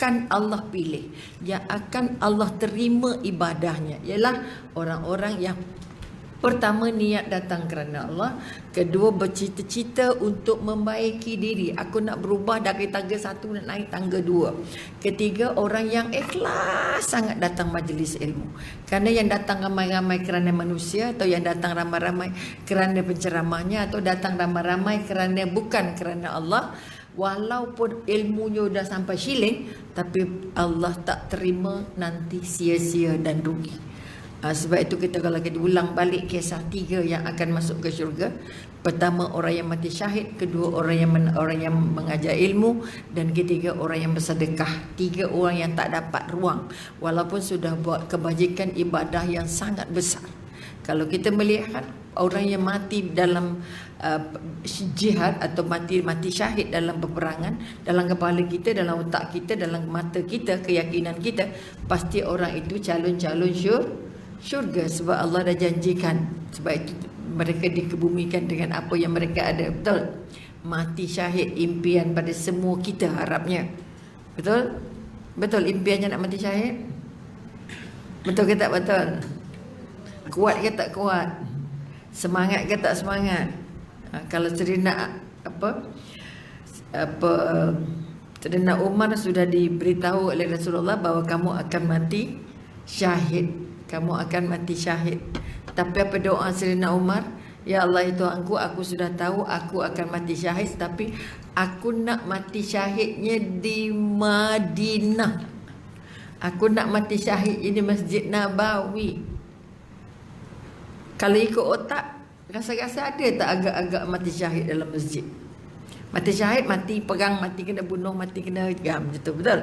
akan Allah pilih, yang akan Allah terima ibadahnya, ialah orang-orang yang pertama niat datang kerana Allah, kedua bercita-cita untuk membaiki diri, aku nak berubah dari tangga satu nak naik tangga dua, ketiga orang yang ikhlas sangat datang majlis ilmu. Kerana yang datang ramai-ramai kerana manusia, atau yang datang ramai-ramai kerana penceramahnya, atau datang ramai-ramai kerana bukan kerana Allah, walaupun ilmunya dah sampai shilling, tapi Allah tak terima, nanti sia-sia dan rugi. Sebab itu kita kalau kita ulang balik kisah tiga yang akan masuk ke syurga. Pertama orang yang mati syahid, kedua orang yang mengajar ilmu, dan ketiga orang yang bersedekah. Tiga orang yang tak dapat ruang walaupun sudah buat kebajikan ibadah yang sangat besar. Kalau kita melihat orang yang mati dalam jihad atau mati syahid dalam peperangan, dalam kepala kita, dalam otak kita, dalam mata kita, keyakinan kita, pasti orang itu calon-calon syurga, sebab Allah dah janjikan. Sebab itu mereka dikebumikan dengan apa yang mereka ada. Betul? Mati syahid impian pada semua kita harapnya. Betul? Betul impiannya nak mati syahid? Betul ke tak betul? Kuat ke tak kuat? Semangat ke tak semangat? Kalau Saudara Saudara Umar sudah diberitahu oleh Rasulullah bahawa kamu akan mati syahid. Kamu akan mati syahid. Tapi apa doa Sayyidina Umar? Ya Allah itu aku sudah tahu aku akan mati syahid, tapi aku nak mati syahidnya di Madinah. Aku nak mati syahidnya di Masjid Nabawi. Kalau ikut otak, rasa-rasa ada tak agak-agak mati syahid dalam masjid? Mati syahid, mati perang, mati kena bunuh, mati kena gam, gitu, betul?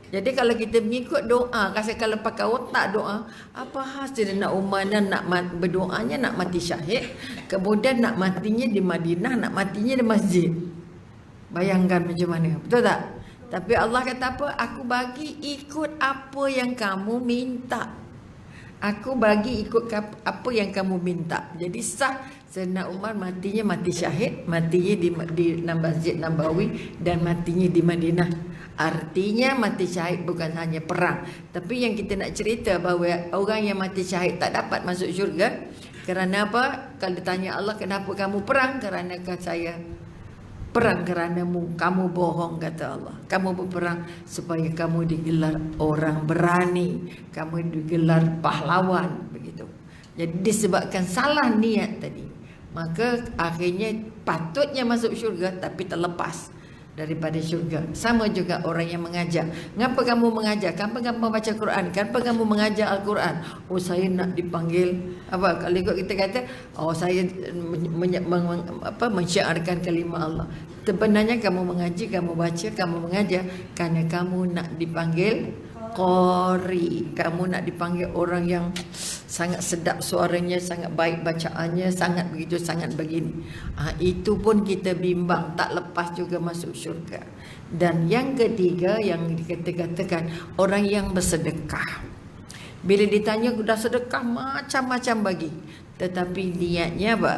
Jadi kalau kita mengikut doa, rasa kalau pakai otak doa, apa hasil nak umarnya nak berdoanya nak mati syahid, kemudian nak matinya di Madinah, nak matinya di masjid. Bayangkan macam mana, betul tak? Tapi Allah kata apa? Aku bagi ikut apa yang kamu minta. Aku bagi ikut apa yang kamu minta. Jadi sah Sayyidina Umar matinya mati syahid, matinya di Masjid Nabawi, dan matinya di Madinah. Artinya mati syahid bukan hanya perang, tapi yang kita nak cerita bahawa orang yang mati syahid tak dapat masuk syurga. Kerana apa? Kalau ditanya Allah, kenapa kamu perang? Kerana saya perang keranamu, kamu bohong, kata Allah. Kamu berperang supaya kamu digelar orang berani, kamu digelar pahlawan, begitu. Jadi disebabkan salah niat tadi, maka akhirnya patutnya masuk syurga tapi terlepas daripada syurga. Sama juga orang yang mengajar. Kenapa kamu mengajar? Kenapa kamu baca Quran? Kenapa kamu mengajar Al-Quran? Oh, saya nak dipanggil apa? Kalau kita kata, oh saya mensyiarkan kalimah Allah. Sebenarnya kamu mengaji, kamu baca, kamu mengajar kerana kamu nak dipanggil qari. Kamu nak dipanggil orang yang sangat sedap suaranya, sangat baik bacaannya, sangat begitu, sangat begini. Itu pun kita bimbang, tak lepas juga masuk syurga. Dan yang ketiga yang dikatakan orang yang bersedekah. Bila ditanya sudah sedekah macam-macam bagi, tetapi niatnya apa?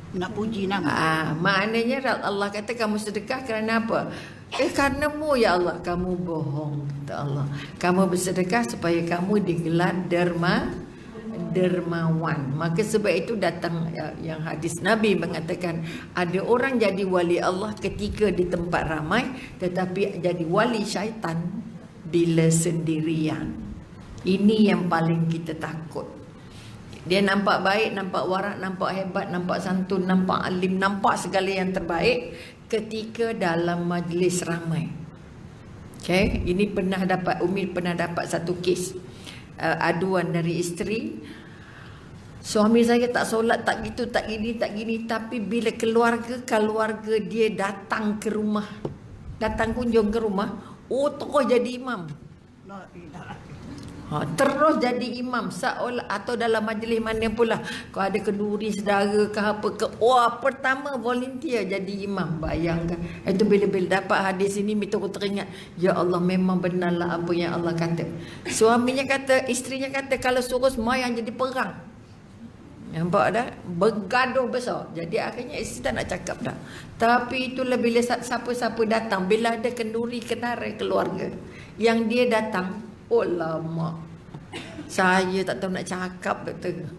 Nak puji nama. Maknanya Allah kata kamu sedekah kerana apa? Karenamu ya Allah. Kamu bohong, kata Allah. Kamu bersedekah supaya kamu digelar dermawan. Maka sebab itu datang yang hadis Nabi mengatakan, ada orang jadi wali Allah ketika di tempat ramai, tetapi jadi wali syaitan bila sendirian. Ini yang paling kita takut. Dia nampak baik, nampak warak, nampak hebat, nampak santun, nampak alim, nampak segala yang terbaik ketika dalam majlis ramai. Okay, ini Umi pernah dapat satu kes aduan dari isteri. Suami saya tak solat, tak gitu, tak gini, tak gini. Tapi bila keluarga dia datang ke rumah, datang kunjung ke rumah, oh tokoh jadi imam. Terus jadi imam seolah, atau dalam majlis mana pula kau ada kenduri saudara ke apa ke, pertama volunteer jadi imam. Bayangkan itu, bila dapat hadis ini kita teringat, ya Allah memang benarlah apa yang Allah kata. Suaminya kata, isterinya kata kalau suruh semayang jadi perang. Nampak dah? Bergaduh besar. Jadi akhirnya isteri tak nak cakap dah. Tapi itulah bila siapa-siapa datang, bila ada kenduri kenarai keluarga yang dia datang, oh lama. Saya tak tahu nak cakap, doktor.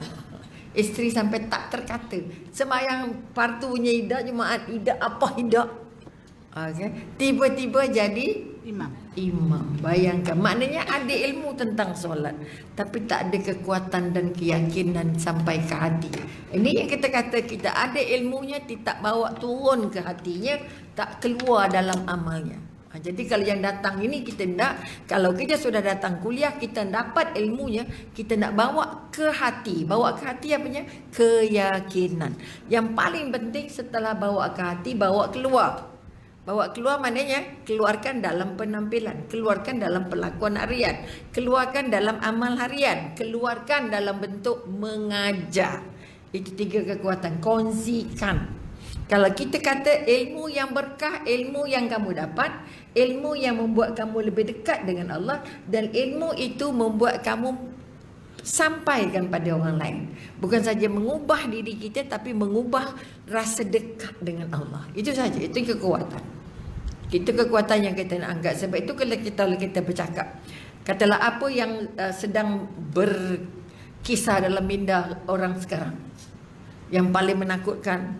Isteri sampai tak terkata. Semayang partunya Ida, Jumaat Ida, apa Ida. Okay. Tiba-tiba jadi imam. Bayangkan, maknanya ada ilmu tentang solat, tapi tak ada kekuatan dan keyakinan sampai ke hati. Ini yang kita kata, kita ada ilmunya, tak bawa turun ke hatinya, tak keluar dalam amalnya. Jadi kalau yang datang ini kita nak, kalau kita sudah datang kuliah, kita dapat ilmunya, kita nak bawa ke hati. Bawa ke hati apanya? Keyakinan. Yang paling penting setelah bawa ke hati, bawa keluar. Bawa keluar maknanya keluarkan dalam penampilan, keluarkan dalam perlakuan harian, keluarkan dalam amal harian, keluarkan dalam bentuk mengajar. Itu 3 kekuatan. Kongsikan. Kalau kita kata ilmu yang berkah, ilmu yang kamu dapat, ilmu yang membuat kamu lebih dekat dengan Allah, dan ilmu itu membuat kamu sampaikan pada orang lain. Bukan saja mengubah diri kita, tapi mengubah rasa dekat dengan Allah. Itu saja. Itu kekuatan. Itu kekuatan yang kita nak anggap. Sebab itu kalau kita bercakap, katalah apa yang sedang berkisah dalam minda orang sekarang, yang paling menakutkan,